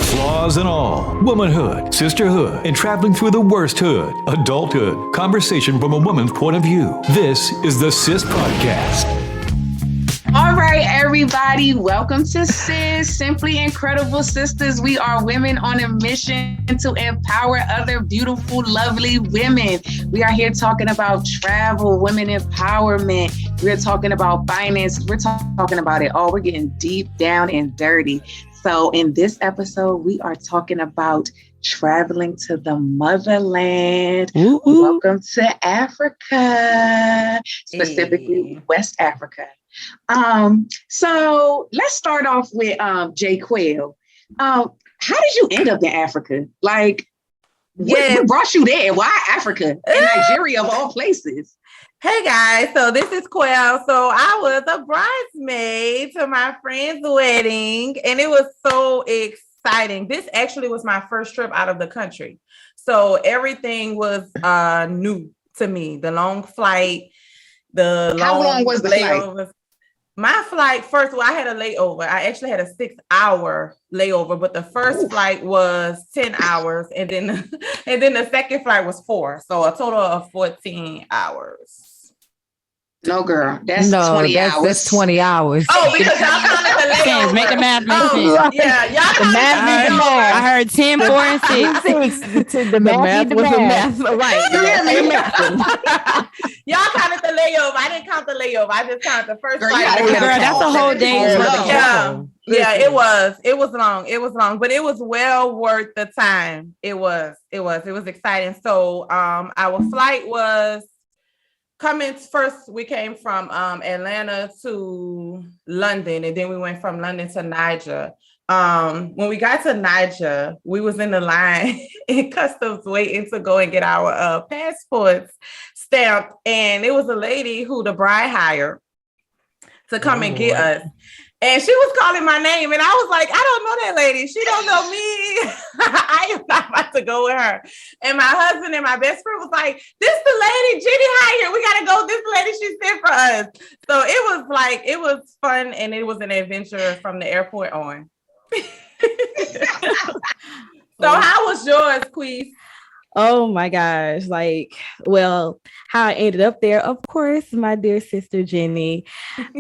Flaws and all, womanhood, sisterhood, and traveling through the worst hood, adulthood, conversation from a woman's point of view. This is the S.I.S Podcast. All right, everybody, welcome to S.I.S, Simply Incredible Sisters. We are women on a mission to empower other beautiful, lovely women. We are here talking about travel, women empowerment. We're talking about finance. We're talking about it all. We're getting deep down and dirty. So in this episode, we are talking about traveling to the motherland. Ooh. Welcome to Africa, specifically West Africa. So let's start off with Jay Quayle. How did you end up in Africa? Like, what brought you there? Why Africa and Nigeria of all places? Hey guys, so this is Quayle. So I was a bridesmaid to my friend's wedding, and it was so exciting. This actually was my first trip out of the country. So everything was new to me. The long flight, How long was the flight? My flight, first of all, I had a layover. I actually had a 6-hour layover, but the first flight was 10 hours, and then the second flight was 4. So a total of 14 hours. No, girl, that's 20 hours. That's 20 hours. Oh, because y'all counted the layover. Make the math make sense. Yeah, y'all counted the layover. I heard 10, 4, and 6. The math was the math. Right. Y'all counted the layover. I didn't count the layover. I just counted the first flight. Girl, that's a whole day. Yeah, it was. It was long. It was long, but it was well worth the time. It was exciting. So, our flight was coming first. We came from Atlanta to London, and then we went from London to Niger. When we got to Niger, we was in the line in customs waiting to go and get our passports stamped, and it was a lady who the bride hired to come and get us. And she was calling my name, and I was like, I don't know that lady. She don't know me. I am not about to go with her. And my husband and my best friend was like, this the lady Jenny hired. We got to go. This lady she sent for us. So it was fun, and it was an adventure from the airport on. So how was yours, Queez? Oh my gosh. How I ended up there, of course, my dear sister Jenny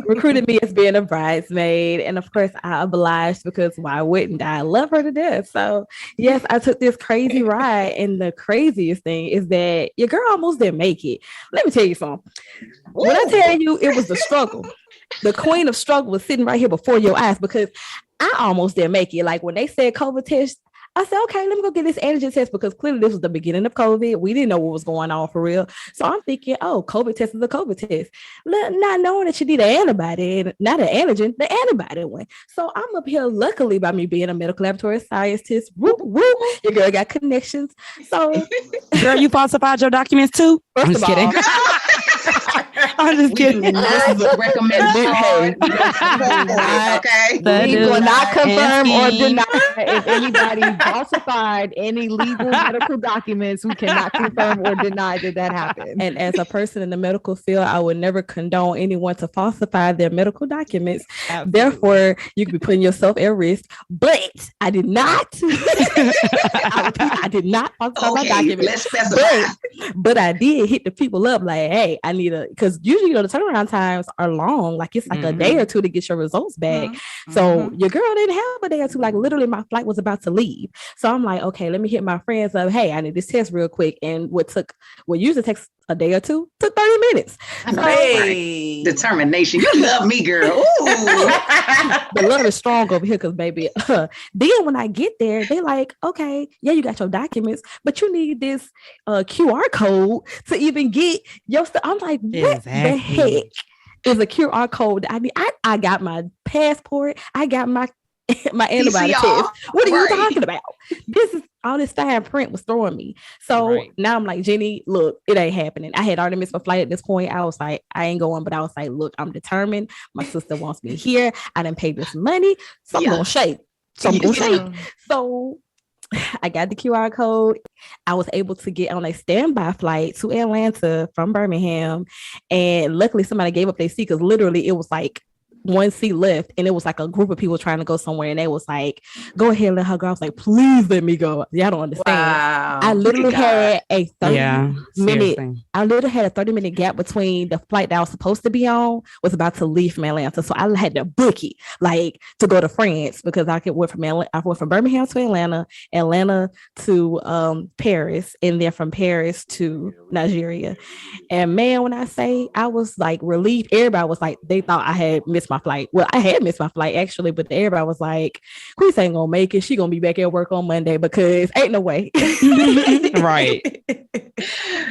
recruited me as being a bridesmaid. And of course, I obliged because why wouldn't I? Love her to death. So yes, I took this crazy ride. And the craziest thing is that your girl almost didn't make it. Let me tell you something. When I tell you it was the struggle, the queen of struggle was sitting right here before your eyes, because I almost didn't make it. Like when they said COVID test, I said, okay, let me go get this antigen test, because clearly this was the beginning of COVID. We didn't know what was going on for real. So I'm thinking, oh, COVID test is a COVID test. Not knowing that you need an antibody, not an antigen, the antibody one. So I'm up here, luckily, by me being a medical laboratory scientist. Whoop, whoop, your girl got connections. So, girl, you falsified your documents too? I'm just kidding. I'm just kidding. We do not recommend it. Okay. We will not confirm or deny if anybody falsified any legal medical documents. We cannot confirm or deny that happened. And as a person in the medical field, I would never condone anyone to falsify their medical documents. Absolutely. Therefore, you could be putting yourself at risk. But I did not. I did not falsify my documents. Let's specify. But I did hit the people up like, hey, I need because usually the turnaround times are long. Like it's like a day or two to get your results back. So your girl didn't have a day or two. Like literally my flight was about to leave. So I'm like, okay, let me hit my friends up. Hey, I need this test real quick. And what usually takes a day or two took 30 minutes. Hey. Determination. You love me, girl. Ooh. The love is strong over here because baby. Then when I get there, they like, okay, yeah, you got your documents, but you need this QR code to even get your stuff. I'm like, what the heck is a QR code? I mean, I got my passport. I got my antibody test. What are you talking about? This is all this fine print was throwing me. So now I'm like, Jenny, look, it ain't happening. I had already missed my flight at this point. I was like, I ain't going, but I was like, look, I'm determined. My sister wants me here. I didn't pay this money. So I'm going to shake. So I got the QR code. I was able to get on a standby flight to Atlanta from Birmingham. And luckily somebody gave up their seat because literally it was like one seat left, and it was like a group of people trying to go somewhere, and they was like, "Go ahead, let her go." I was like, "Please let me go." Y'all don't understand. Wow. I literally had a 30-minute. seriously. I literally had a 30-minute gap between the flight that I was supposed to be on was about to leave from Atlanta, so I had to book it like to go to France because I went from Birmingham to Atlanta to Paris, and then from Paris to Nigeria. And man, when I say I was like relieved, everybody was like, they thought I had missed my flight. Well, I had missed my flight actually, but everybody was like, Chris ain't gonna make it. She gonna be back at work on Monday because ain't no way. Right.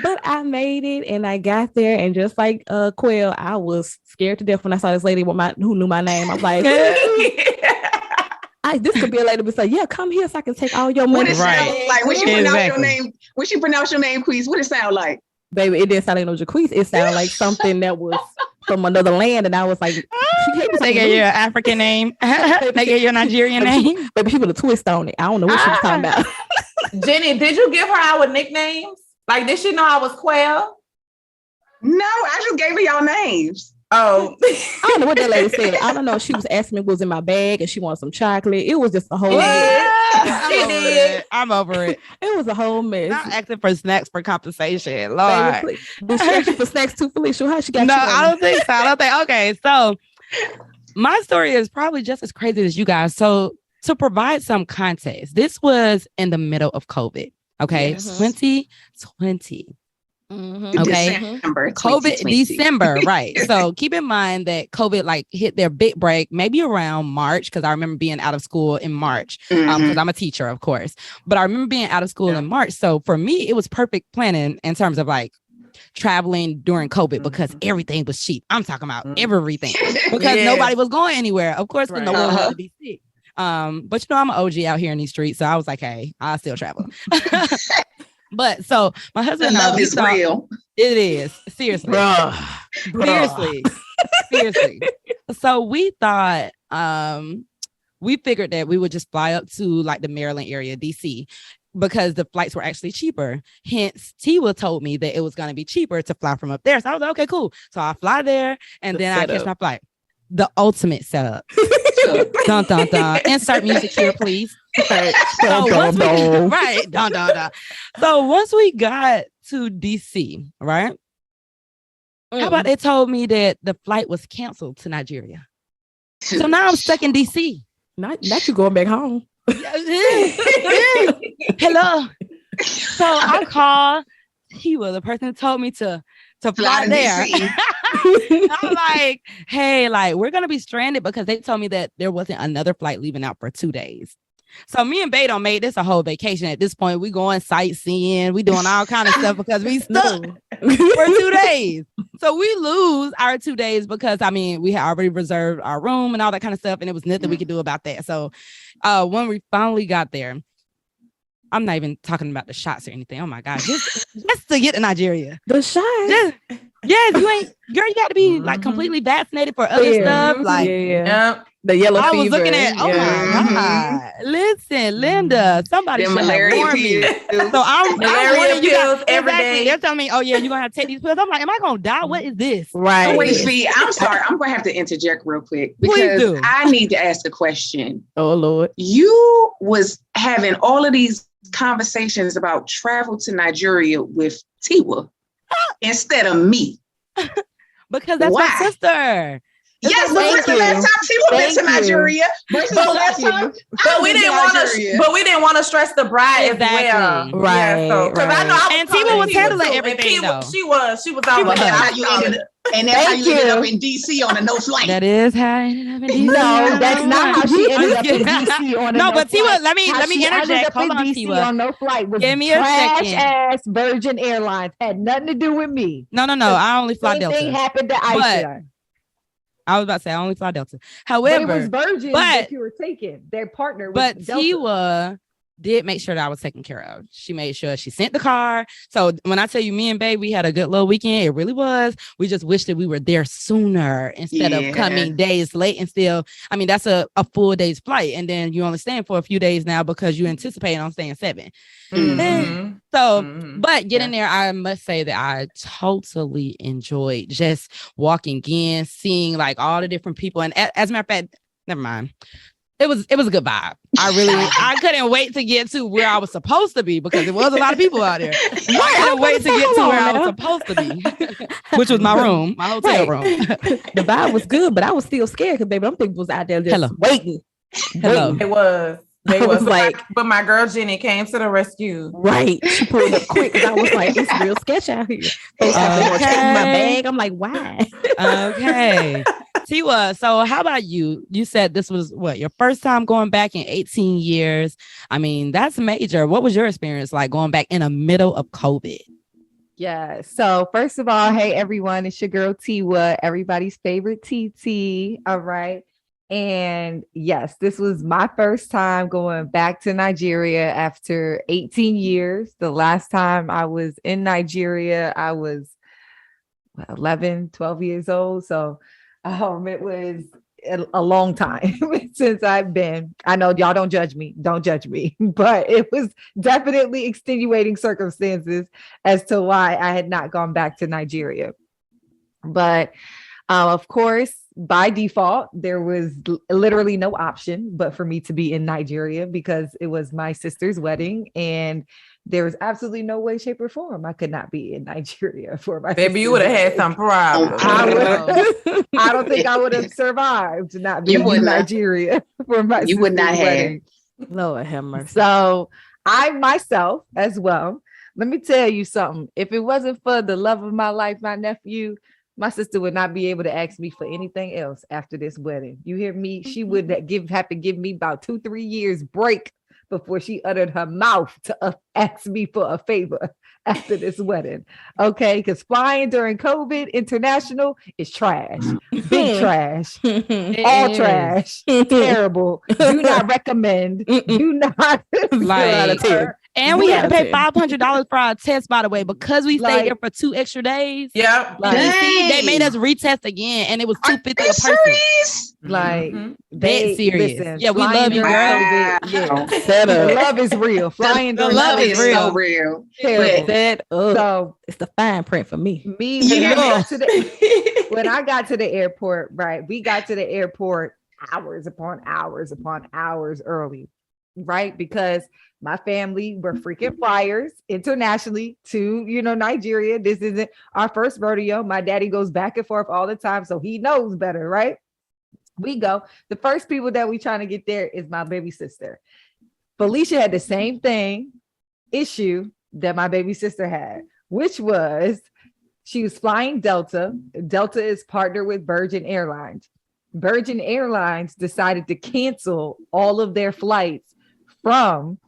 But I made it and I got there, and just like Quail, I was scared to death when I saw this lady who knew my name. I was like, this could be a lady who say, "Yeah, come here so I can take all your money." What it sound like when she pronounce your name? When she pronounce your name, Queez, what it sound like? Baby, it didn't sound like no Jaquise. It sounded like something that was from another land, and I was like, they gave you an African name. They gave you a Nigerian name. Baby, she put a twist on it. I don't know what she was talking about. Jenny, did you give her our nicknames? Like, did she know I was Quail? No, I just gave her y'all names. Oh, I don't know what that lady said. I don't know. She was asking me what was in my bag, and she wanted some chocolate. It was just a whole mess. I'm over it. It was a whole mess. Not asking for snacks for compensation. Lord. Baby, did she ask you for snacks too, Felicia? How she got No, you? I don't think so. Okay, so my story is probably just as crazy as you guys. So to provide some context, this was in the middle of COVID. Okay, Yes. 2020. Mm-hmm. Okay. December, COVID, December, right. So keep in mind that COVID like hit their big break maybe around March, because I remember being out of school in March because I'm a teacher, of course. But I remember being out of school in March. So for me, it was perfect planning in terms of like traveling during COVID because everything was cheap. I'm talking about everything because nobody was going anywhere. Of course, no one wanted to be sick. But you know, I'm an OG out here in these streets, so I was like, hey, I'll still travel. But so my husband, the love is real. It is seriously, seriously. So we thought, we figured that we would just fly up to like the Maryland area, DC, because the flights were actually cheaper. Hence, Tiwa told me that it was going to be cheaper to fly from up there. So I was like, okay, cool. So I fly there, and then I catch my flight. The ultimate setup. Dun dun dun. Insert music here, please. So once we got to DC, right? How about they told me that the flight was canceled to Nigeria? So now I'm stuck in DC. Not you going back home. Hello. So I called. He was the person who told me to fly there. I'm like, hey, like we're gonna be stranded because they told me that there wasn't another flight leaving out for 2 days. So me and Beto made this a whole vacation. At this point, we going sightseeing, we doing all kind of stuff because we stuck for 2 days. So we lose our 2 days because I mean we had already reserved our room and all that kind of stuff, and it was nothing we could do about that. So when we finally got there, I'm not even talking about the shots or anything. Oh my God, just to get to Nigeria. The shots. Yes, you ain't, girl. You got to be like completely vaccinated for other stuff. Like, the yellow fever. I was looking at. Oh my God! Listen, Linda, somebody should have warned me. So I'm warning you guys every day. They're telling me, "Oh yeah, you're gonna have to take these pills." I'm like, "Am I gonna die? What is this?" Right. Oh, wait, Fee, I'm sorry. I'm gonna have to interject real quick because I need to ask a question. Oh Lord, you was having all of these conversations about travel to Nigeria with Tiwa instead of me. Because that's my sister. Yes, but when's the last time Tiwa went to Nigeria versus the last time? But we didn't want to stress the bride as well. Right. Yeah, so, I know and Tiwa was handling everything though. She was on and that's how you ended up in DC on a no flight. That is how I ended up in DC. No, that's not how she ended up in DC on a no but Tiwa, let me interject. Hold on, Tiwa. On no flight was give me a second. Ass Virgin Airlines had nothing to do with me. No. I only fly Delta. Anything happened to Aisha. I was about to say I only fly Delta. However, it was Virgin that you were taking. Their partner was but Delta. Tiwa did make sure that I was taken care of. She made sure she sent the car. So when I tell you me and babe, we had a good little weekend, it really was. We just wish that we were there sooner instead of coming days late and still, I mean, that's a full day's flight. And then you only staying for a few days now because you anticipate on staying 7. But getting there, I must say that I totally enjoyed just walking in, seeing like all the different people. And as a matter of fact, never mind. It was a good vibe. I couldn't wait to get to where I was supposed to be because there was a lot of people out there. I couldn't wait to get to where I was supposed to be, which was my room, my hotel room. The vibe was good, but I was still scared because baby, them people was out there just waiting. Hello. They was like, but my girl Jenny came to the rescue. Right. She pulled up quick because I was like, it's real sketch out here. Folks have to check my bag. I'm like, why? Okay. Tiwa, so how about you? You said this was your first time going back in 18 years. I mean, that's major. What was your experience like going back in the middle of COVID? Yeah. So first of all, hey everyone, it's your girl Tiwa, everybody's favorite TT. All right. And yes, this was my first time going back to Nigeria after 18 years. The last time I was in Nigeria, I was 11, 12 years old. So it was a long time since I've been. I know y'all don't judge me, but it was definitely extenuating circumstances as to why I had not gone back to Nigeria. But of course, by default, there was literally no option but for me to be in Nigeria because it was my sister's wedding and there was absolutely no way, shape, or form I could not be in Nigeria for my baby. You would have had some problems. I don't think I would have survived not being in Nigeria for my sister's wedding. Lord have mercy. So I myself as well, let me tell you something. If it wasn't for the love of my life, my nephew, my sister would not be able to ask me for anything else after this wedding. You hear me? She would have to give me about 2-3 years break before she uttered her mouth to ask me for a favor after this wedding. Okay, because flying during COVID international is trash. Big trash. All trash. Terrible. Do not recommend. Do not. And we had to pay $500 for our test, by the way, because we stayed there for 2 extra days. Yeah. They made us retest again, and it was $250 a person. Serious? Like dead serious. Listen, yeah, we love you, girl. The love is real. Flying the love is so real. So it's the fine print for me. When I got to the airport, right? We got to the airport hours upon hours upon hours early, right? Because my family were freaking flyers internationally to, Nigeria. This isn't our first rodeo. My daddy goes back and forth all the time, so he knows better, right? We go. The first people that we trying to get there is my baby sister. Felicia had the same issue that my baby sister had, which was she was flying Delta. Delta is partnered with Virgin Airlines. Virgin Airlines decided to cancel all of their flights from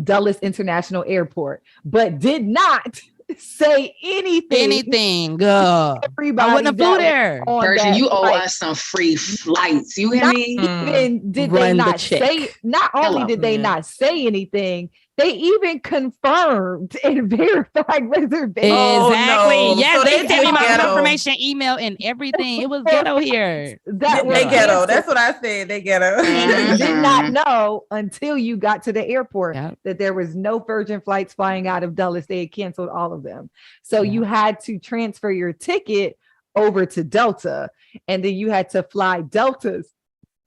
Dulles International Airport, but did not say anything. Everybody I wouldn't have flew there. Virgin, you owe us some free flights. You hear me? Even did they not say? Not only did they not say anything, they even confirmed and verified reservations. Exactly. Oh, no. Yes, so they sent me my confirmation email and everything. It was ghetto here. They ghetto. That's what I said. They ghetto. You did not know until you got to the airport that there was no Virgin flights flying out of Dulles. They had canceled all of them. So you had to transfer your ticket over to Delta, and then you had to fly Delta's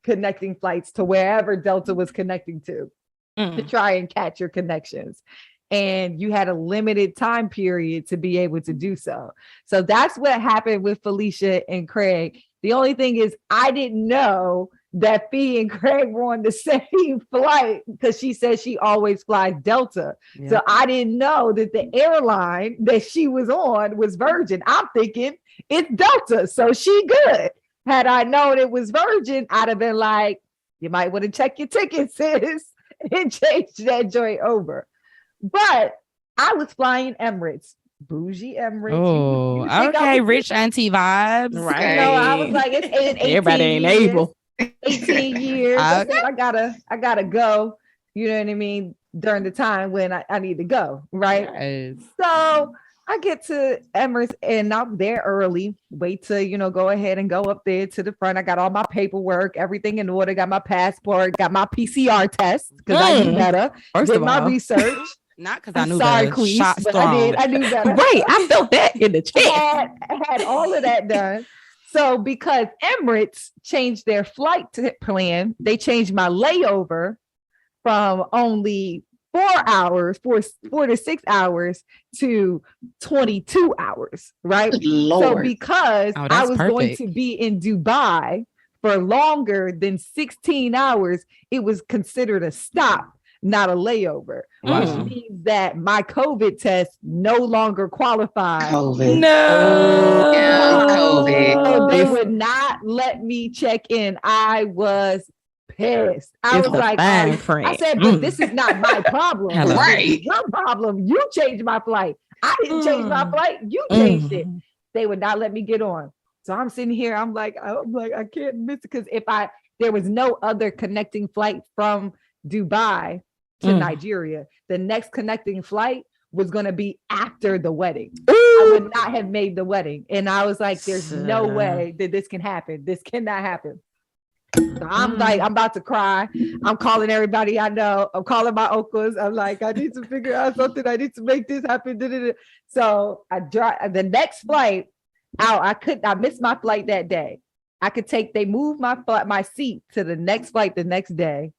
connecting flights to wherever Delta was connecting to try and catch your connections. And you had a limited time period to be able to do so. So that's what happened with Felicia and Craig. The only thing is I didn't know that Fee and Craig were on the same flight because she said she always flies Delta. Yeah. So I didn't know that the airline that she was on was Virgin. I'm thinking it's Delta, so she good. Had I known it was Virgin, I'd have been like, you might want to check your ticket, sis, and change that joint over. But I was flying Emirates, bougie Emirates. Oh, okay, rich auntie vibes. Right. I was like, it's everybody ain't able. 18 years. I said, I gotta go. you know what I mean, during the time when I need to go, right? Yes. So I get to Emirates and I'm there early, wait to, go ahead and go up there to the front. I got all my paperwork, everything in order, got my passport, got my PCR test because I knew better. Did my research. Not because I knew sorry, better. Queens, Shot but strong. I knew better. Right. I felt that in the chat. I had all of that done. So because Emirates changed their flight plan, they changed my layover from only 4 to 6 hours to 22 hours, right? Lord. So because I was going perfect. to be in Dubai for longer than 16 hours, it was considered a stop, not a layover, which means that my COVID test no longer qualified. COVID. No. COVID. So they would not let me check in. I was pissed. I was like, I said, but this is not my problem. Right. Your problem. You changed my flight. I didn't change my flight. You changed it. They would not let me get on. So I'm sitting here. I'm like, I can't miss it because there was no other connecting flight from Dubai to Nigeria. The next connecting flight was going to be after the wedding. I would not have made the wedding. And I was like, there's no way that this can happen. This cannot happen. So I'm like, I'm about to cry. I'm calling everybody I know. I'm calling my uncles. I'm like, I need to figure out something. I need to make this happen. So I drive the next flight out. I missed my flight that day. They moved my seat to the next flight the next day.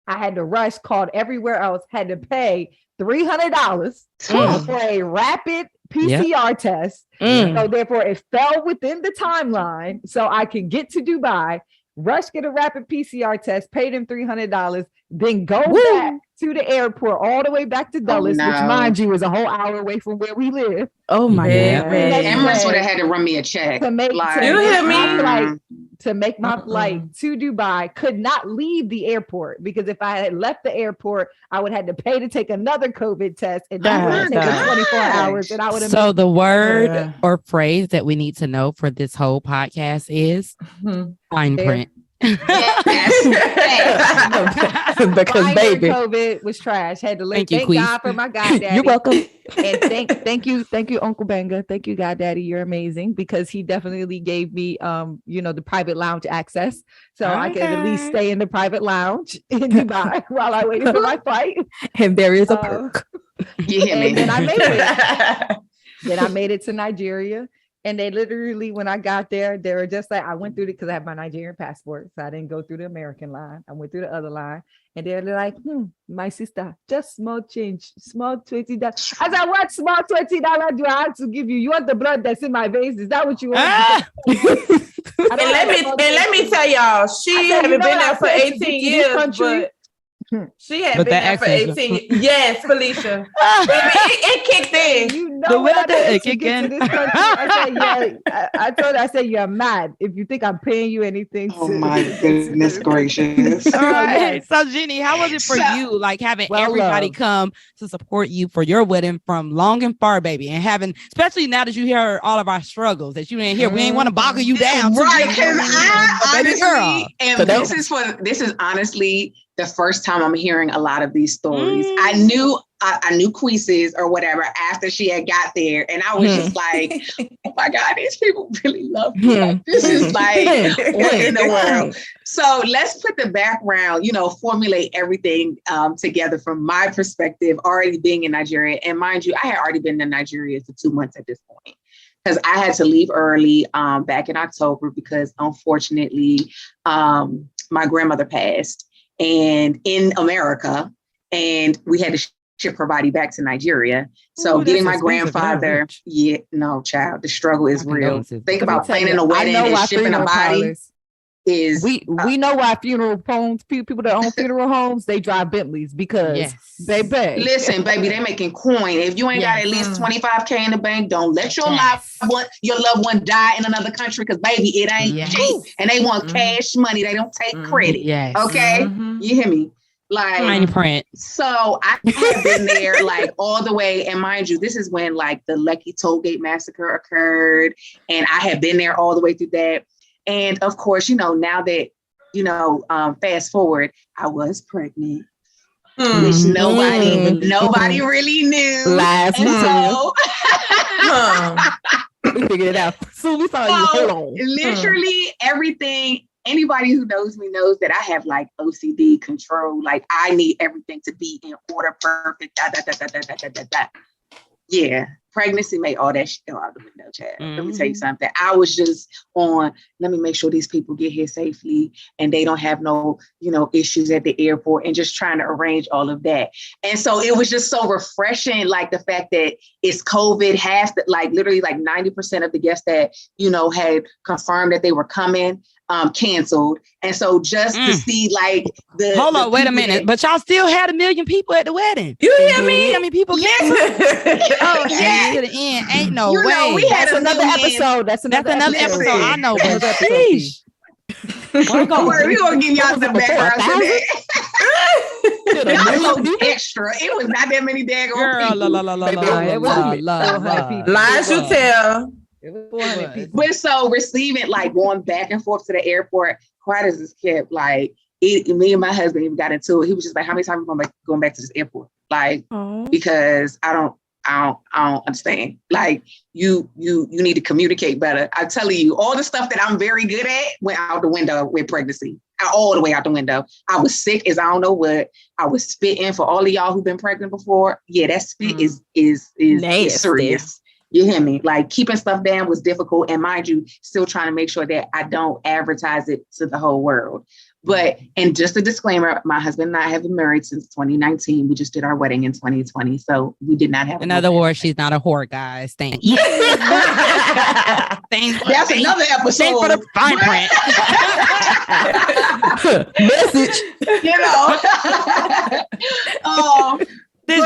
I had to rush, called everywhere else, had to pay $300 for a rapid PCR test. So therefore it fell within the timeline so I could get to Dubai, rush, get a rapid PCR test, pay them $300, then go back to the airport all the way back to Dulles, which mind you is a whole hour away from where we live. Oh my God. Emirates would have had to run me a check. To make my flight to Dubai, could not leave the airport because if I had left the airport, I would have had to pay to take another COVID test and that would take 24 hours. And I would have. So the word or phrase that we need to know for this whole podcast is fine print. Because baby, COVID was trash. Had to leave. Thank God for my goddaddy. You're welcome. And thank you, Uncle Benga. Thank you, goddaddy. You're amazing because he definitely gave me, the private lounge access, so I could at least stay in the private lounge in Dubai while I waited for my flight. And there is a perk. You hear me? And then I made it. Then I made it to Nigeria. And they literally, when I got there, they were just like, I went through it because I have my Nigerian passport. So I didn't go through the American line. I went through the other line. And they're like, my sister, just small change, small $20. I said, what small $20 do I have to give you? You want the blood that's in my veins? Is that what you want? Let me tell y'all, she haven't been there for 18 years, but she had been there for 18 years. Yes, Felicia. it kicked in. The weather it kicked in. I said, you're mad if you think I'm paying you anything. Oh my goodness gracious. All right. So Jenny, how was it for you? Like having everybody come to support you for your wedding from long and far, baby, and having, especially now that you hear all of our struggles that you didn't hear. We ain't want to boggle you down. Right. Because I honestly, this is honestly the first time I'm hearing a lot of these stories. I knew Queeses or whatever after she had got there, and I was just like, "Oh my God, these people really love me. Like, this is like what in the world?" So let's put the background, formulate everything together from my perspective. Already being in Nigeria, and mind you, I had already been in Nigeria for 2 months at this point because I had to leave early back in October because unfortunately my grandmother passed. And in America, and we had to ship her body back to Nigeria. So getting my grandfather, child, the struggle is real. Think about planning a wedding and shipping a body. We know why funeral homes, people that own funeral homes, they drive Bentleys because they pay. Listen, baby, they making coin. If you ain't got at least $25K in the bank, don't let your loved one die in another country because baby, it ain't cheap. And they want cash money. They don't take credit. Yes. Okay. You hear me? Like fine print. So I have been there like all the way. And mind you, this is when like the Lekki Tollgate massacre occurred. And I have been there all the way through that. And of course, now that, fast forward, I was pregnant which nobody really knew. Last and so we figured it out. So we saw you. Hold on. Literally everything. Anybody who knows me knows that I have like OCD control. Like I need everything to be in order, perfect. Yeah, pregnancy made all that shit go out the window, Chad. Let me tell you something. I was just on, let me make sure these people get here safely and they don't have no, issues at the airport, and just trying to arrange all of that. And so it was just so refreshing, like the fact that it's COVID, literally like 90% of the guests that, had confirmed that they were coming, canceled. And so just to see like Hold on, wait a minute. But y'all still had 1 million people at the wedding. You hear me? I mean, people canceled. Oh, yeah. To the end. Ain't no way. We had another episode. That's another episode. I know, but sheesh. We're gonna give y'all some background to that. Extra. It was not that many daggone people. Lies you tell. It was 400 people. But so receiving, like going back and forth to the airport, quite as this kept, like me and my husband even got into it. He was just like, how many times are we going back to this airport? Like, because I don't understand. Like you need to communicate better. I'm telling you, all the stuff that I'm very good at went out the window with pregnancy. All the way out the window. I was sick as I don't know what. I was spitting. For all of y'all who've been pregnant before. Yeah, that spit is serious. You hear me? Like keeping stuff down was difficult. And mind you, still trying to make sure that I don't advertise it to the whole world. But, and just a disclaimer, my husband and I have been married since 2019. We just did our wedding in 2020. So we did not have. In other words, she's not a whore, guys. Thank you. That's another episode. Thanks for the fine print. Message.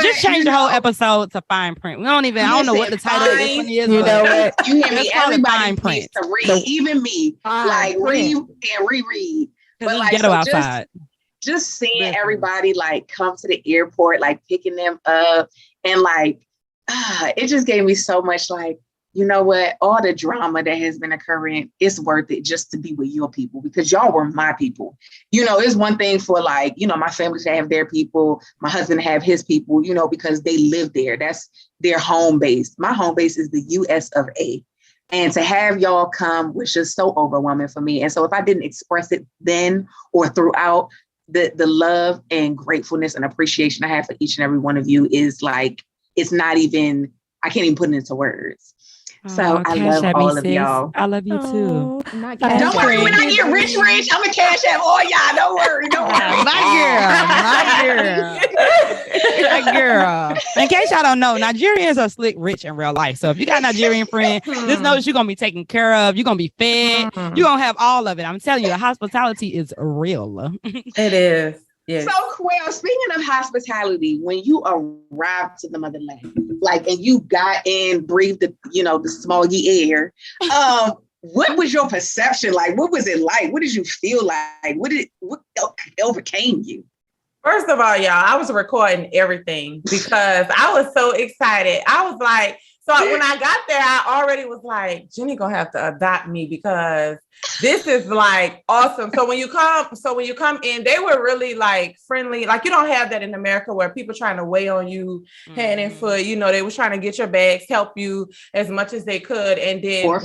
Just change the whole episode to fine print. I don't know what the title of this one is. You know what? You hear me? Everybody needs to read, even me. Like read and reread. But like just seeing everybody like come to the airport, like picking them up, and like it just gave me so much like, you know what, all the drama that has been occurring, it's worth it just to be with your people, because y'all were my people. It's one thing for like, my family to have their people, my husband to have his people, because they live there. That's their home base. My home base is the US of A. And to have y'all come was just so overwhelming for me. And so if I didn't express it then or throughout, the love and gratefulness and appreciation I have for each and every one of you is like, it's not even, I can't even put it into words. So I love all of y'all. I love you too. Don't worry, when I get rich, I'm gonna cash out all y'all. Don't worry. My girl. In case y'all don't know, Nigerians are slick rich in real life. So if you got a Nigerian friend, just know that you're gonna be taken care of. You're gonna be fed. You're gonna have all of it. I'm telling you, the hospitality is real. It is. Yes. So, Quail, speaking of hospitality, when you arrived to the Motherland, like, and you got in, breathed the smoggy air, what was your perception like? What was it like? What did you feel like? What overcame you? First of all, y'all, I was recording everything because I was so excited. I was like, so when I got there, I already was like, Jenny gonna have to adopt me because this is like awesome. So when you come in, they were really like friendly. Like you don't have that in America where people trying to weigh on you hand and foot. They were trying to get your bags, help you as much as they could. And then when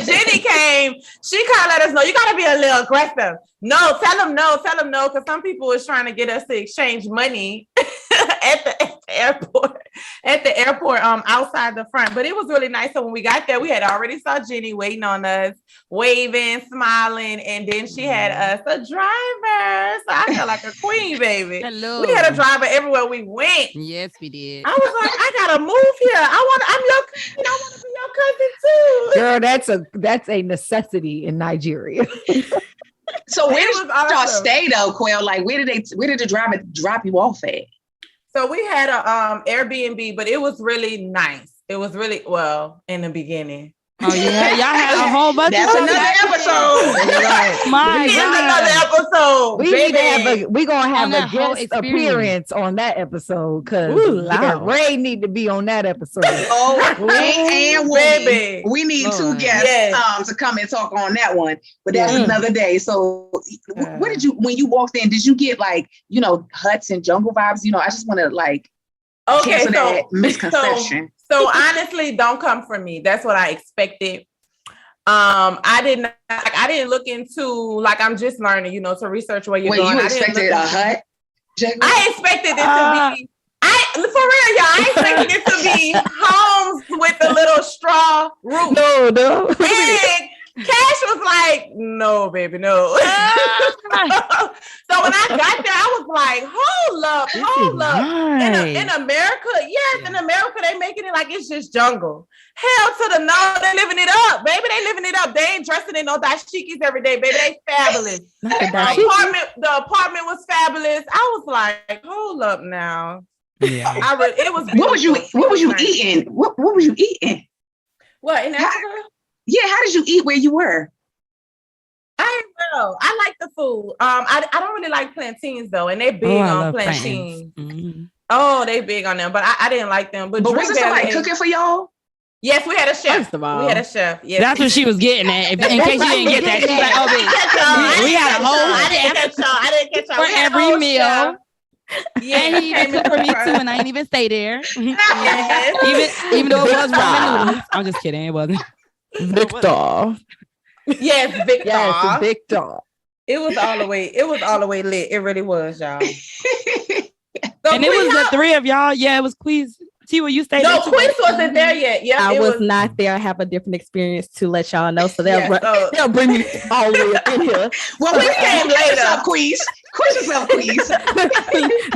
Jenny came, she kind of let us know, you got to be a little aggressive. No, tell them no. Because some people was trying to get us to exchange money at the airport, outside the front. But it was really nice. So when we got there, we had already saw Jenny waiting on us, waving, smiling. And then she had us a driver. So I felt like a queen, baby. Hello. We had a driver everywhere we went. Yes, we did. I was like, I got to move here. I want to be your cousin too. Girl, that's a necessity in Nigeria. So where did y'all stay though, Quail? Like where did the driver drop you off at? So we had a Airbnb, but it was really nice. It was really, well, in the beginning. Oh yeah, y'all had a whole bunch That's of another episode. Right. My God. We're gonna have On a that whole guest experience. appearance on that episode because Ooh, Lord. Ray need to be on that episode. And baby. we need two Lord. guests to come and talk on that one, but that's another day. So what did you, when you walked in, did you get like, you know, huts and jungle vibes? You know, I just want to like cancel that misconception. So honestly, don't come for me. That's what I expected. I didn't look into, like, I'm just learning, you know, to research where you're going. You expected a hut? I expected it to be, for real, y'all, I expected it to be homes with a little straw roof. No. And Cash was like, no, baby, no. So when I got there, I was like, hold up. Nice. In America, in America, they making it like it's just jungle. Hell to the no, they living it up, baby. They living it up. They ain't dressing in no dashikis every day, baby. They fabulous. The apartment was fabulous. I was like, hold up now. Yeah. It was. What was you eating? What was you eating? What, in Africa? Yeah, how did you eat where you were? I like the food. I don't really like plantains though, and they big on plantains. Mm-hmm. Oh, they big on them, but I didn't like them. But wasn't somebody cooking for y'all? Yes, we had a chef. First of all, we had a chef. Yes. That's what she was getting at. In case you didn't get that, she's like, "Oh, bitch, we had a whole." I didn't catch y'all for every meal. Chef. Yeah, and he even cooked for me too, and I didn't even stay there. even though it was ramen noodles. I'm just kidding. It wasn't. Victor. Yes, Victor. Yes, Victor. It was all the way lit. It really was, y'all. And it was the three of y'all. Yeah, it was Queez. T, were you staying? No, Queez wasn't there yet. Yeah, I was not there. I have a different experience to let y'all know. So they'll bring me all the way up in here. Well, we came later. Queez. Queez.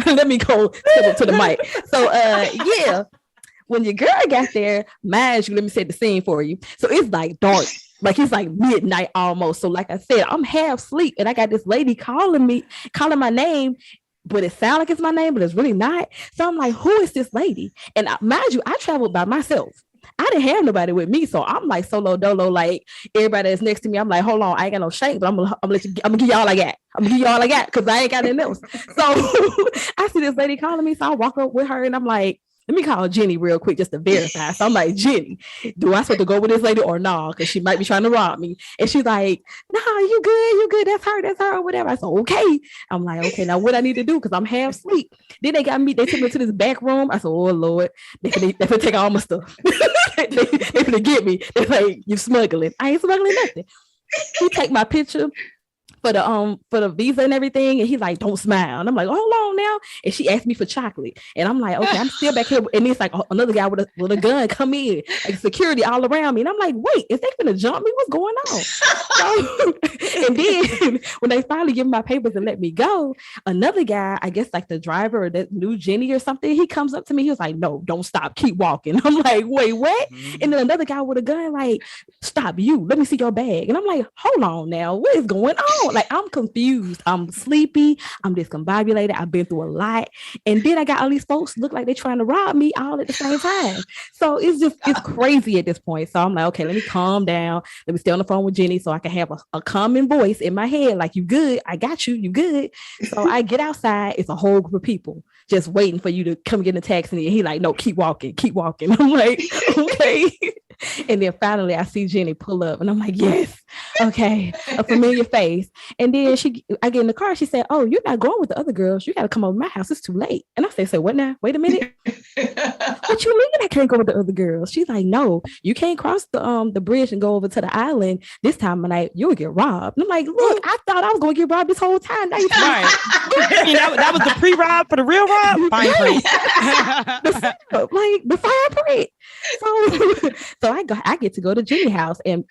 Let me go to the mic. So when your girl got there, mind you, let me set the scene for you. So it's like dark. Like it's like midnight almost. So like I said, I'm half asleep and I got this lady calling my name, but it sounds like it's my name, but it's really not. So I'm like, who is this lady? And mind you, I traveled by myself. I didn't have nobody with me. So I'm like solo dolo, like everybody that's next to me. I'm like, hold on, I ain't got no shame, but I'm gonna give y'all all I got. I'm gonna give y'all all I got because I ain't got nothing else. So I see this lady calling me. So I walk up with her and I'm like, let me call Jenny real quick just to verify. So I'm like, Jenny, do I supposed to go with this lady or no? Because she might be trying to rob me. And she's like, no, you good. That's her, or whatever. I said, okay. I'm like, okay, now what I need to do? Because I'm half asleep. Then they took me to this back room. I said, oh Lord, they finna take all my stuff. they finna get me. They're like, you smuggling. I ain't smuggling nothing. He take my picture for the visa and everything, and he's like, don't smile. And I'm like, hold on now. And she asked me for chocolate, and I'm like, okay, I'm still back here. And it's like another guy with a gun come in, like security all around me, and I'm like, wait, is they gonna jump me? What's going on? So, and then when they finally give me my papers and let me go, another guy, I guess like the driver or that new Jenny or something, he comes up to me. He was like, no, don't stop, keep walking. I'm like, wait, what? Mm-hmm. And then another guy with a gun, like, stop, you, let me see your bag. And I'm like, hold on now, what is going on? Like, I'm confused. I'm sleepy. I'm discombobulated. I've been through a lot. And then I got all these folks look like they're trying to rob me all at the same time. So it's crazy at this point. So I'm like, okay, let me calm down. Let me stay on the phone with Jenny so I can have a calming voice in my head. Like, you good? I got you. You good? So I get outside. It's a whole group of people just waiting for you to come get in the taxi. And he like, no, keep walking. I'm like, okay. And then finally I see Jenny pull up and I'm like, yes, okay, a familiar face. And then I get in the car. She said, oh, you're not going with the other girls. You got to come over to my house. It's too late. And I say, so what now? Wait a minute. What you mean I can't go with the other girls? She's like, no, you can't cross the bridge and go over to the island this time of night. You'll get robbed. And I'm like, look, I thought I was going to get robbed this whole time. Now you're right. that was the pre-rob for the real rob? Fine print. Like the fire print. So I get to go to Jenny's house, and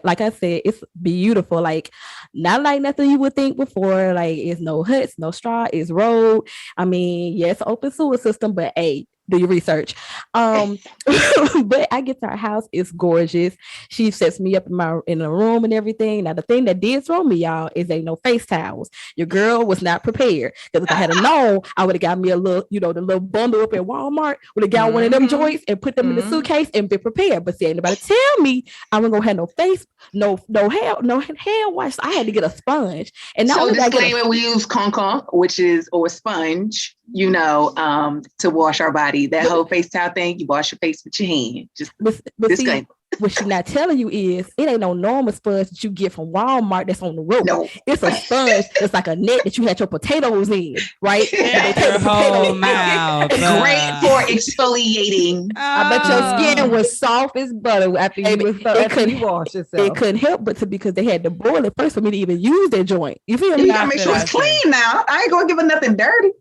like I said, it's beautiful. Like not like nothing you would think before. Like it's no huts, no straw, it's road. I mean, yes, open sewer system, but hey, do your research. But I get to our house, it's gorgeous. She sets me up in a room and everything. Now the thing that did throw me, y'all, is ain't no face towels. Your girl was not prepared, because if I had known, I would have got me a little, the little bundle up at Walmart, would have got one of them joints and put them in the suitcase and be prepared. But see, ain't nobody tell me I wasn't gonna have no face, no hand wash. So I had to get a sponge. And so disclaimer, we use concon, which is, or a sponge, to wash our body. That whole face towel thing, you wash your face with your hand. Just disclaimer. See, what she's not telling you is it ain't no normal sponge that you get from Walmart that's on the rope. No. It's a sponge that's like a net that you had your potatoes in, right? They take your whole mouth. Great for exfoliating. I bet your skin was soft as butter after you wash yourself. It couldn't help but to, because they had to boil it first for me to even use that joint. You feel me? You gotta make sure it's clean now. I ain't gonna give her nothing dirty.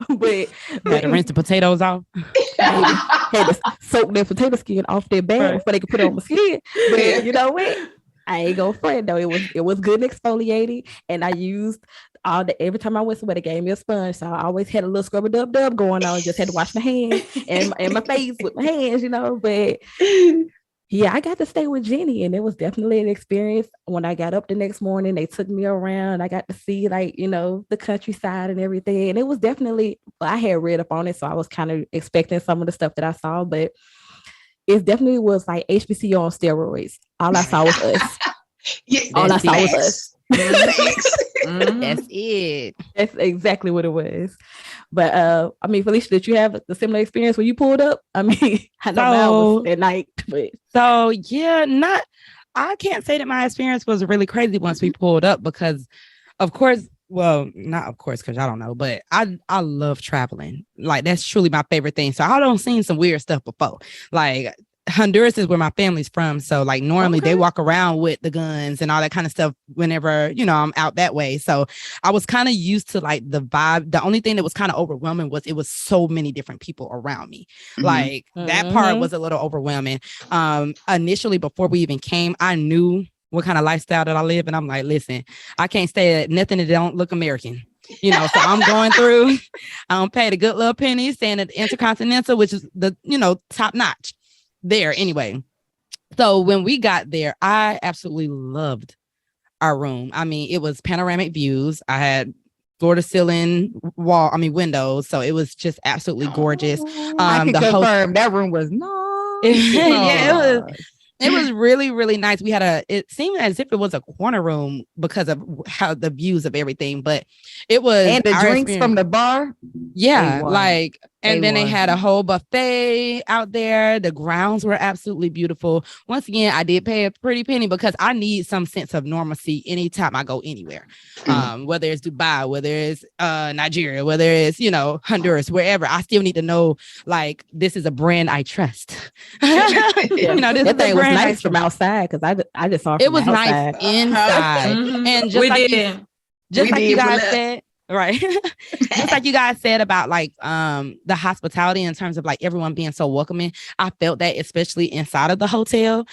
But had to rinse the potatoes off. Had to soak their potato skin off their bag before they could put it on my skin. But you know what? I ain't gonna fret though. It was good and exfoliating, and I used every time I went somewhere, they gave me a sponge. So I always had a little scrubber dub going on. Just had to wash my hands and my face with my hands, But yeah, I got to stay with Jenny, and it was definitely an experience. When I got up the next morning, they took me around. I got to see the countryside and everything. And it was definitely, I had read up on it, so I was kind of expecting some of the stuff that I saw, but it definitely was like HBCU on steroids. All I saw was us. All I saw was us. That's it. That's exactly what it was. But Felicia, did you have a similar experience when you pulled up? I know that was at night, but so yeah, I can't say that my experience was really crazy once we pulled up, because of course, well, not of course, because I don't know, but I love traveling. Like, that's truly my favorite thing. So I don't seen some weird stuff before. Like, Honduras is where my family's from. So like normally they walk around with the guns and all that kind of stuff whenever, I'm out that way. So I was kind of used to like the vibe. The only thing that was kind of overwhelming was it was so many different people around me. Like that part was a little overwhelming. Initially, before we even came, I knew what kind of lifestyle that I live. And I'm like, listen, I can't stay at nothing that don't look American. So I'm going through, I paid a good little penny staying at the Intercontinental, which is the, top notch there anyway. So when we got there, I absolutely loved our room. It was panoramic views. I had floor to ceiling windows. So it was just absolutely gorgeous. I can confirm that room was nice. Yeah, it was really, really nice. It seemed as if it was a corner room because of how the views of everything, but it was. And the drinks from the bar. Yeah. And then they had a whole buffet out there. The grounds were absolutely beautiful. Once again, I did pay a pretty penny because I need some sense of normalcy anytime I go anywhere. Whether it's Dubai, whether it's Nigeria, whether it's, Honduras, wherever, I still need to know, like, this is a brand I trust. That thing was nice from outside, because I just saw it. It was nice inside. And just like you guys said, right. Just like you guys said about like the hospitality in terms of like everyone being so welcoming. I felt that especially inside of the hotel.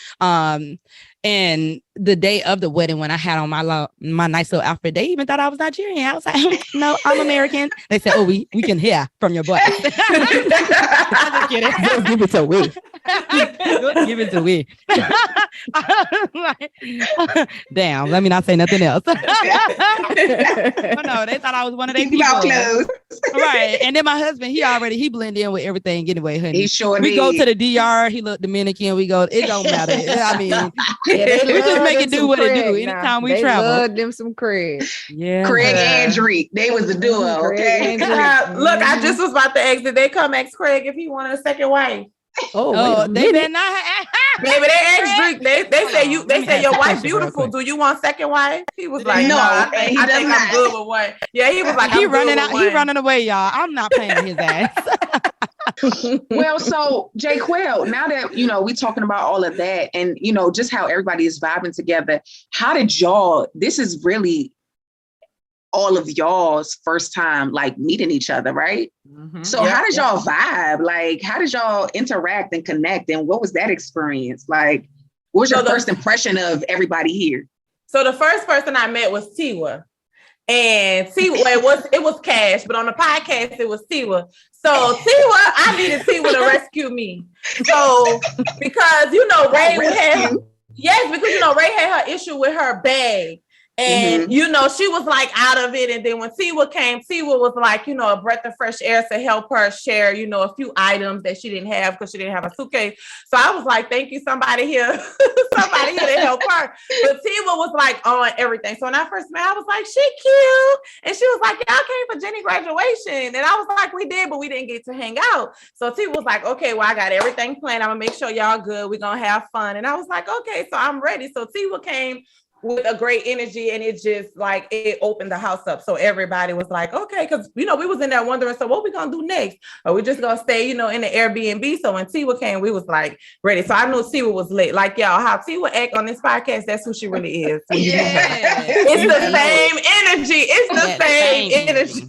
And the day of the wedding, when I had on my nice little outfit, they even thought I was Nigerian. I was like, no, I'm American. They said, oh, we can hear from your voice. I just kidding. Just give it to we. Give it to we. Damn, let me not say nothing else. But no, they thought I was one of their people. Right. And then my husband, he blended in with everything anyway, honey. He sure we did. go to the DR, he looked Dominican, it don't matter. We just make it do what it do anytime we travel. Love them some Craig. Yeah. Craig and Drake. They was a duo, okay? Look, I just was about to ask, did they come ask Craig if he wanted a second wife? They did not. Maybe they asked Drake. They say your wife beautiful. Do you want second wife? He was like, no, I think I'm good with one. Yeah, he was like, he running away, y'all. I'm not paying his ass. Well, so Jay Quell, now that we talking about all of that, and just how everybody is vibing together, how did y'all? This is really all of y'all's first time like meeting each other, right? Mm-hmm. So how did y'all vibe? Like, how did y'all interact and connect? And what was that experience like? What was your first impression of everybody here? So the first person I met was Tiwa. And Tiwa, it was Cash, but on the podcast it was Tiwa. So Tiwa, I needed Tiwa to rescue me. So because Ray had Ray had her issue with her bag. And she was like out of it. And then when Tiwa came, Tiwa was like, a breath of fresh air to help her share, a few items that she didn't have because she didn't have a suitcase. So I was like, thank you, somebody here to help her. But Tiwa was like on everything. So when I first met, I was like, she cute. And she was like, y'all came for Jenny graduation. And I was like, we did, but we didn't get to hang out. So Tiwa was like, okay, well, I got everything planned. I'm gonna make sure y'all good. We're gonna have fun. And I was like, okay, so I'm ready. So Tiwa came with a great energy, and it just like it opened the house up. So everybody was like, okay, because we was in there wondering, so what we gonna do next? Are we just gonna stay, in the Airbnb? So when Tiwa came, we was like ready. So I knew Tiwa was lit. Like y'all, how Tiwa act on this podcast, that's who she really is. It's the same energy. It's the same energy.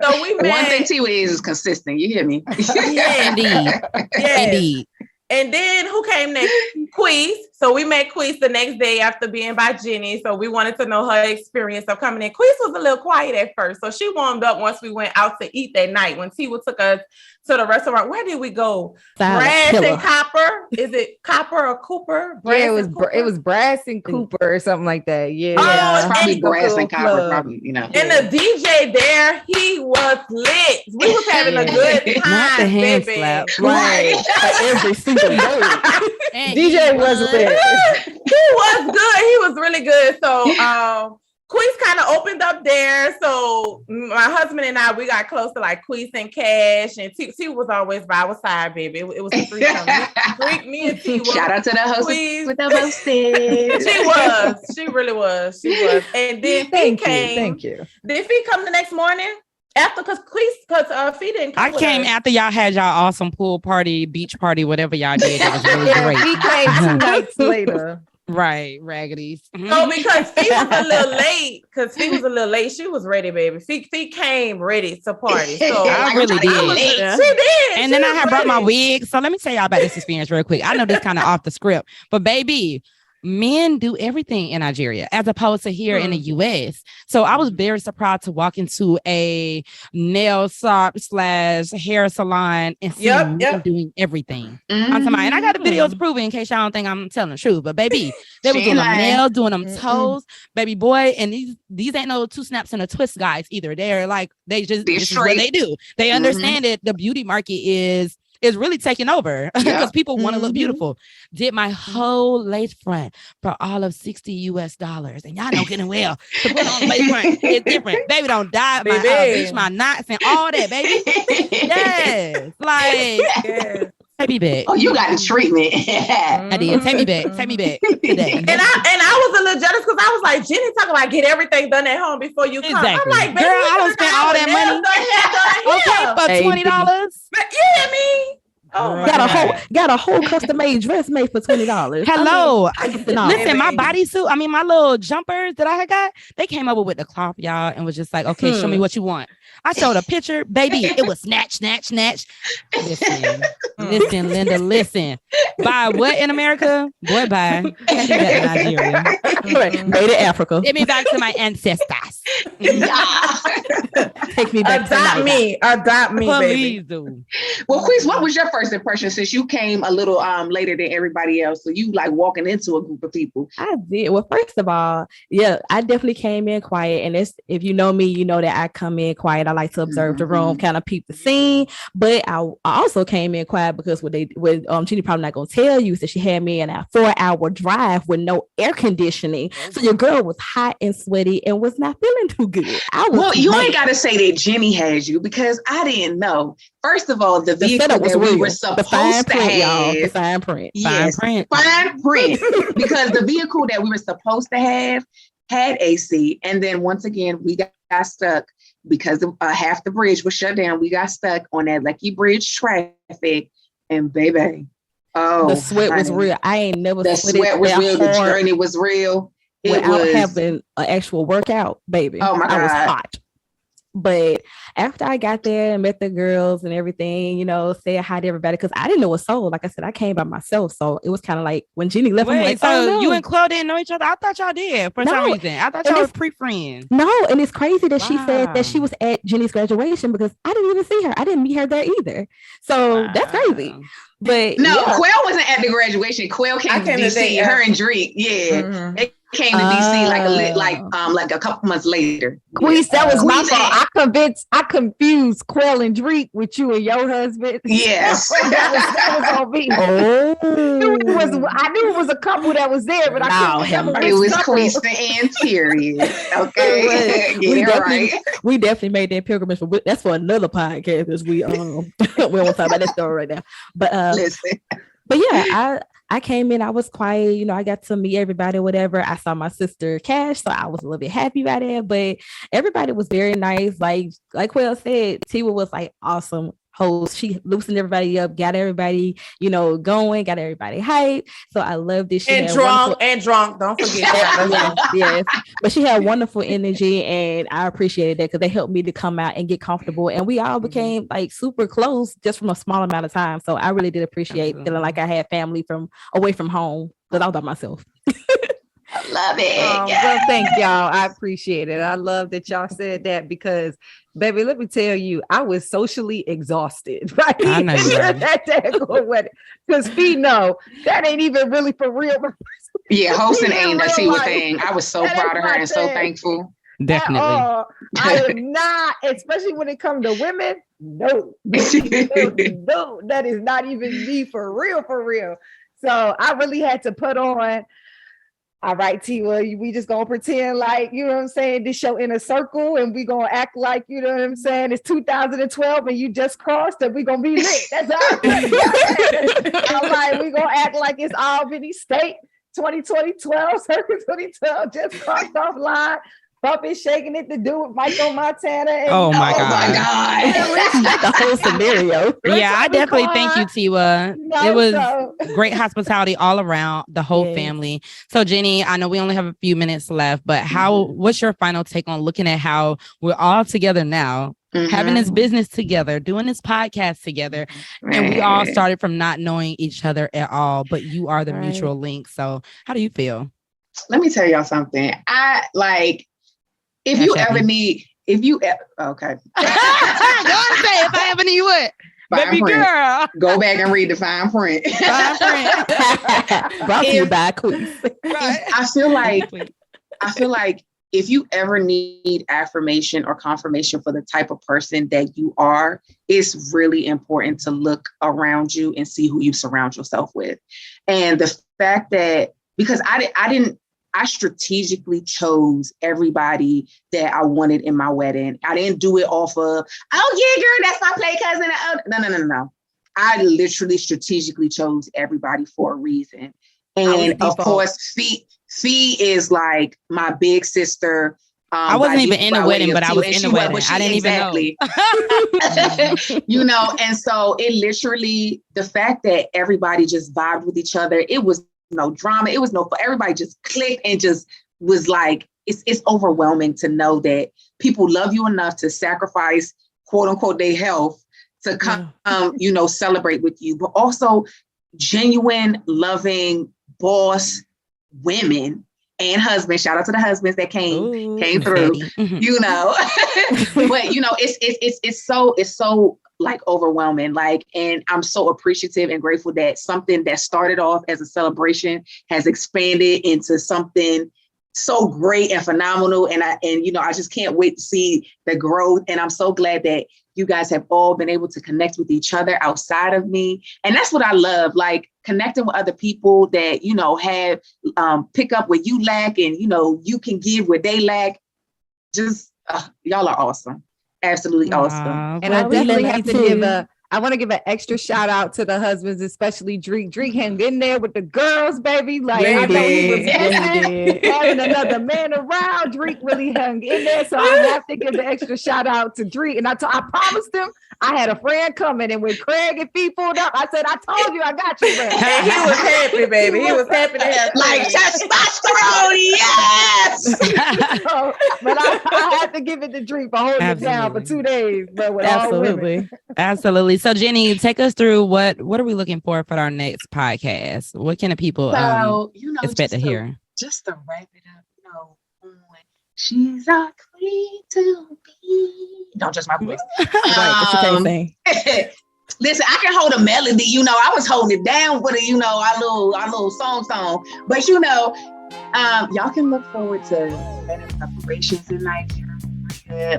So we met. One thing Tiwa is consistent. You hear me? Yeah, indeed. Yes. Indeed. And then who came next? Queez. So we met Queez the next day after being by Jenny. So we wanted to know her experience of coming in. Queez was a little quiet at first. So she warmed up once we went out to eat that night. When Tiwa took us to the restaurant, where did we go? Brass and Copper. Is it Copper or Cooper? Brass it was Brass and Cooper or something like that. Yeah. Oh, it's probably Brass and Copper, probably, And the DJ there, he was lit. We was having a good time. Not the hand slap. Right. Every single word. DJ was lit. He was good. He was really good. So Queez kind of opened up there. So my husband and I, we got close to like Queez and Cash, and T was always by our side, baby. It was a threesome. Me and T was. Shout out to the hostess with the hostess. She really was. She was. And then Thank you. Did Fee come the next morning? After, because Fee didn't come. I came after y'all had y'all awesome pool party, beach party, whatever y'all did. It was really great. He came 2 nights later. Right, raggities. No, because Fee was a little late. She was ready, baby. Fee came ready to party. So I really did. She did. And then I had brought my wig. So let me tell y'all about this experience real quick. I know this kind of off the script, but baby, men do everything in Nigeria as opposed to here in the US. So I was very surprised to walk into a nail shop / hair salon and see them doing everything. I'm talking about, and I got the videos proving in case y'all don't think I'm telling the truth. But baby, they was doing them nails, doing them toes, baby boy. And these ain't no 2 snaps and a twist guys either. They're like, this is what they do. They understand that the beauty market is really taking over because people want to look beautiful. Did my whole lace front for all of $60 US. And y'all know getting well to put on lace front. It's different. Baby, don't dye my bleach my knots and all that, baby. Yes. Like, take me back. Oh, you got the treatment. I did. Take me back today. And I was a little jealous because I was like, Jenny talking about get everything done at home before you come. Exactly. I'm like, girl, I don't spend all that money. Okay, for $20. But you hear me? Oh, got a whole custom made dress made for $20. Hello. Listen, my bodysuit, my little jumpers that I had got, they came over with the cloth, y'all, and was just like, okay, show me what you want. I showed a picture, baby. It was snatch. Listen, Linda, listen. Buy what in America? Boy, buy. Can't do that in Nigeria. Made in Africa. Get me back to my ancestors. Take me back. Adopt me, please baby. Do. Well, Queez, what was your first impression since you came a little later than everybody else? So you like walking into a group of people. I did. Well, first of all, I definitely came in quiet. And if you know me, you know that I come in quiet. I like to observe the room, kind of peep the scene. But I also came in quiet because Jenny probably not gonna tell you, so she had me in a 4-hour drive with no air conditioning. So your girl was hot and sweaty and was not feeling too good. You ain't gotta say that Jenny has you because I didn't know. First of all, the vehicle that we were supposed to have, the fine print. Fine print. Because the vehicle that we were supposed to have had AC, and then once again we got stuck because half the bridge was shut down. We got stuck on that Lucky Bridge traffic, and baby, the sweat was real. I ain't never. The sweat was real. The journey was real. Without having an actual workout, baby. Oh my God, I was hot. But after I got there and met the girls and everything, you know, said hi to everybody, because I didn't know a soul. Like I said, I came by myself. So it was kind of like when Jenny left, I'm like, so oh, no. You and Chloe didn't know each other? I thought y'all did for some reason. I thought y'all were pre-friends. No, and it's crazy that she said that she was at Jenny's graduation because I didn't even see her. I didn't meet her there either. So that's crazy. But no, Quell wasn't at the graduation. Quell came to DC. Her and Drake, They came to DC like a couple months later. Queese, that was my fault. I confused Quell and Drake with you and your husband. Yes. that was on me. Oh. I knew it was a couple that was there, but I couldn't remember it was couple. Queese and Terry. Okay. We definitely made that pilgrimage. That's for another podcast because we won't talk about that story right now. But listen. But yeah, I came in, I was quiet, you know, I got to meet everybody, whatever. I saw my sister Cash, so I was a little bit happy about it, but everybody was very nice. Like Quell said, Tiwa was like awesome host. She loosened everybody up, got everybody, you know, going, got everybody hyped. So I loved this. And drunk. Don't forget that. yes. But she had wonderful energy, and I appreciated that because they helped me to come out and get comfortable. And we all became like super close just from a small amount of time. So I really did appreciate feeling like I had family from away from home because I was by myself. I love it. Well, thank y'all. I appreciate it. I love that y'all said that because, baby, let me tell you, I was socially exhausted. Right? I know because no, that ain't even really for real. Yeah, hosting ain't a Tiwa thing. I was so proud of her and so thankful. Definitely. I am not, especially when it comes to women. No, that is not even me for real. So I really had to put on. All right, Tiwa, we just gonna pretend like, you know what I'm saying, this show in a circle, and we gonna act like, you know what I'm saying, it's 2012 and you just crossed and we gonna be lit. That's all. I'm like, we gonna act like it's Albany State 2012, circle 2012, just crossed off line. Puppet shaking it to do with Michael Montana. And, oh my God. The whole scenario. Yeah, I definitely thank you, Tiwa. It was great hospitality all around, the whole family. So Jenny, I know we only have a few minutes left, but what's your final take on looking at how we're all together now, having this business together, doing this podcast together, and we all started from not knowing each other at all, but you are the mutual link. So how do you feel? Let me tell y'all something. If you ever need, okay. Go and say, if I ever need what? Baby girl. Go back and read the fine print. Brought to you by Queen. I feel like if you ever need affirmation or confirmation for the type of person that you are, it's really important to look around you and see who you surround yourself with. And the fact that, because I strategically chose everybody that I wanted in my wedding. I didn't do it off of, oh yeah, girl, that's my play cousin. No. I literally strategically chose everybody for a reason. And of course, Fee is like my big sister. I wasn't even in the wedding, but I was in the wedding. I didn't even know. You know, and so it literally, the fact that everybody just vibed with each other, it was no drama. It was everybody just clicked and just was like, it's overwhelming to know that people love you enough to sacrifice, quote unquote, their health to come, celebrate with you, but also genuine, loving boss women and husbands. Shout out to the husbands that came through, you know, but you know, it's so like overwhelming, and I'm so appreciative and grateful that something that started off as a celebration has expanded into something so great and phenomenal. And I just can't wait to see the growth. And I'm so glad that you guys have all been able to connect with each other outside of me. And that's what I love, like connecting with other people that, you know, have pick up where you lack and, you know, you can give where they lack. Just y'all are awesome. Absolutely awesome. And I definitely have to give I want to give an extra shout out to the husbands, especially Dreek. Dreek hung in there with the girls, baby. Like I know he was missing, having another man around. Dreek really hung in there, so I have to give the extra shout out to Dreek. And I promised him I had a friend coming, and when Craig and Fee pulled up, I said, "I told you, I got you, man." And he was happy, baby. He was happy to have like testosterone. Yes. So, but I have to give it to Dreek for holding it down for 2 days. But with all women. Absolutely. So Jenny, take us through what are we looking for our next podcast? What can the people expect to hear? Just to wrap it up, she's a queen to be. Don't judge my voice. Listen, I can hold a melody. I was holding it down with our little song. But y'all can look forward to better preparations in Nigeria.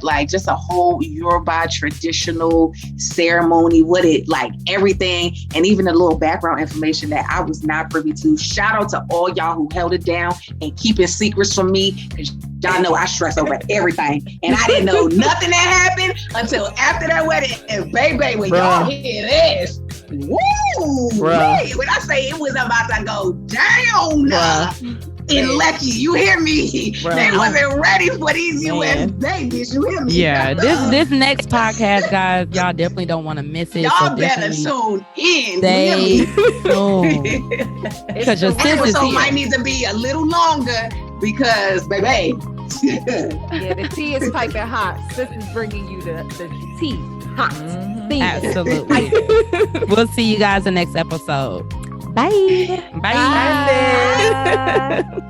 Like just a whole Yoruba traditional ceremony with it, like everything, and even a little background information that I was not privy to. Shout out to all y'all who held it down and keeping secrets from me, because y'all know I stress over everything, and I didn't know nothing that happened until after that wedding. And baby, when y'all hear this, woo! Wait, when I say it was about to go down. In Lucky, you hear me? Bruh. They wasn't ready for these U.S. babies. You hear me? Yeah, this next podcast, guys, y'all definitely don't want to miss it. Y'all better tune in. Stay tuned. Because your episode might need to be a little longer because, baby. Yeah, the tea is piping hot. Sis is bringing you the tea hot. Mm-hmm. Absolutely. We'll see you guys in the next episode. Bye. Bye. Bye.